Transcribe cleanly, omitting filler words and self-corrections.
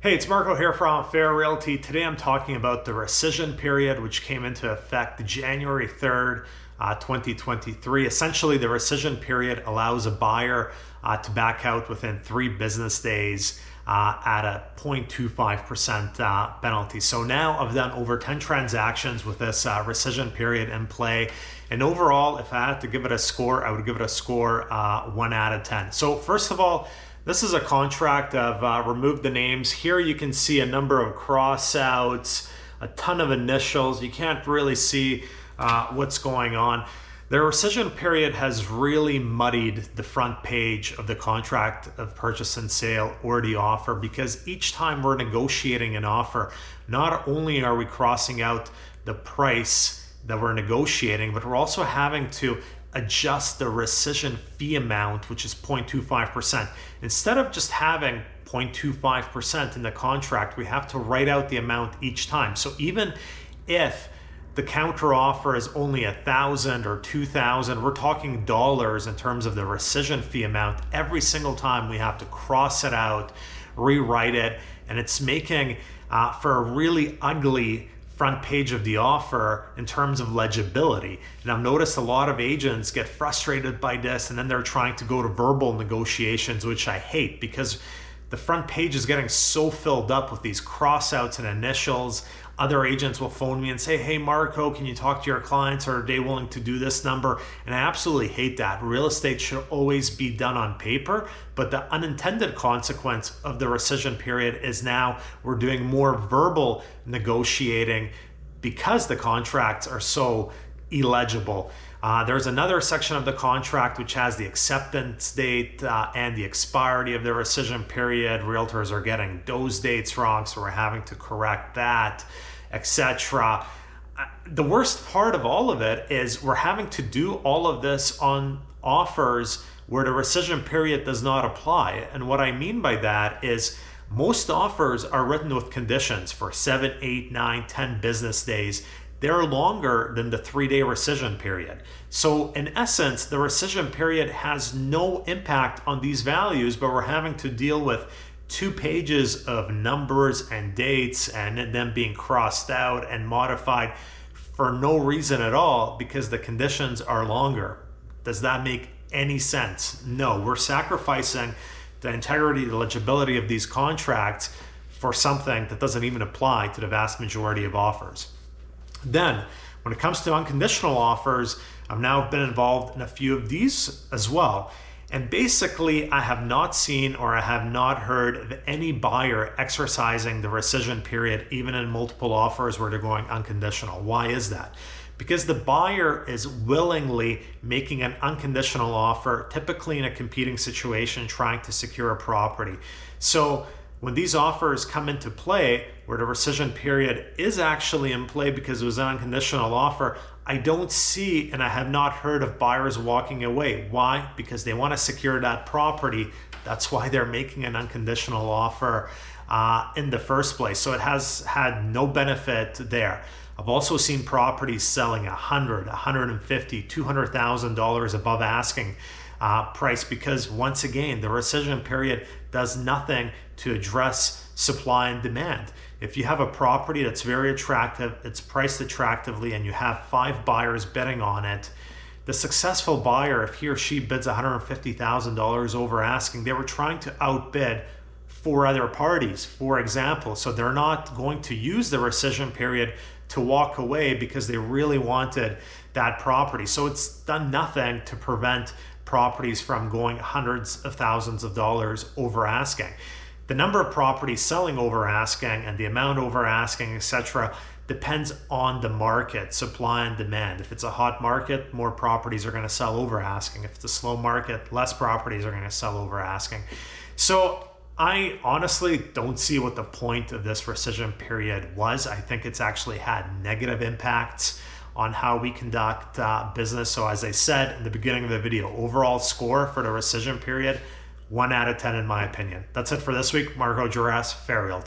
Hey, it's Marko here from Fair Realty. Today I'm talking about the rescission period, which came into effect January 3rd, 2023. Essentially, the rescission period allows a buyer to back out within 3 business days at a 0.25% penalty. So now I've done over 10 transactions with this rescission period in play. And overall, if I had to give it a score, I would give it a score 1 out of 10. So first of all, this is a contract. I've removed the names. Here you can see a number of cross-outs, a ton of initials. You can't really see what's going on. The rescission period has really muddied the front page of the contract of purchase and sale or the offer, because each time we're negotiating an offer, not only are we crossing out the price that we're negotiating, but we're also having to adjust the rescission fee amount, which is 0.25%. Instead of just having 0.25% in the contract, we have to write out the amount each time. So even if the counter offer is only $1,000 or $2,000, we're talking dollars in terms of the rescission fee amount. Every single time we have to cross it out, rewrite it, and it's making for a really ugly front page of the offer in terms of legibility. And I've noticed a lot of agents get frustrated by this, and then they're trying to go to verbal negotiations, which I hate, because the front page is getting so filled up with these crossouts and initials. Other agents will phone me and say, hey Marko, can you talk to your clients? Or are they willing to do this number? And I absolutely hate that. Real estate should always be done on paper, but the unintended consequence of the rescission period is now we're doing more verbal negotiating because the contracts are so illegible. There's another section of the contract which has the acceptance date and the expiry of the rescission period. Realtors are getting those dates wrong, so we're having to correct that, etc. The worst part of all of it is we're having to do all of this on offers where the rescission period does not apply. And what I mean by that is most offers are written with conditions for 7, 8, 9, 10 business days. They're longer than the 3-day rescission period. So in essence, the rescission period has no impact on these values, but we're having to deal with 2 pages of numbers and dates and them being crossed out and modified for no reason at all because the conditions are longer. Does that make any sense? No, we're sacrificing the integrity, the legibility of these contracts for something that doesn't even apply to the vast majority of offers. Then, when it comes to unconditional offers, I've now been involved in a few of these as well. And basically, I have not seen or I have not heard of any buyer exercising the rescission period, even in multiple offers where they're going unconditional. Why is that? Because the buyer is willingly making an unconditional offer, typically in a competing situation, trying to secure a property. So when these offers come into play, where the rescission period is actually in play because it was an unconditional offer, I don't see and I have not heard of buyers walking away. Why? Because they want to secure that property. That's why they're making an unconditional offer in the first place. So it has had no benefit there. I've also seen properties selling $100,000, $150,000, $200,000 above asking price because, once again, the rescission period does nothing to address supply and demand. If you have a property that's very attractive, it's priced attractively, and you have 5 buyers bidding on it, the successful buyer, if he or she bids $150,000 over asking, they were trying to outbid 4 other parties, for example. So they're not going to use the rescission period to walk away because they really wanted that property. So it's done nothing to prevent properties from going hundreds of thousands of dollars over asking. The number of properties selling over asking and the amount over asking, etc., depends on the market, supply and demand. If it's a hot market, more properties are going to sell over asking. If it's a slow market, less properties are going to sell over asking. So I honestly don't see what the point of this rescission period was. I think it's actually had negative impacts on how we conduct business. So as I said in the beginning of the video, overall score for the rescission period, 1 out of 10 in my opinion. That's it for this week. Marko, Juras, Fair Realty.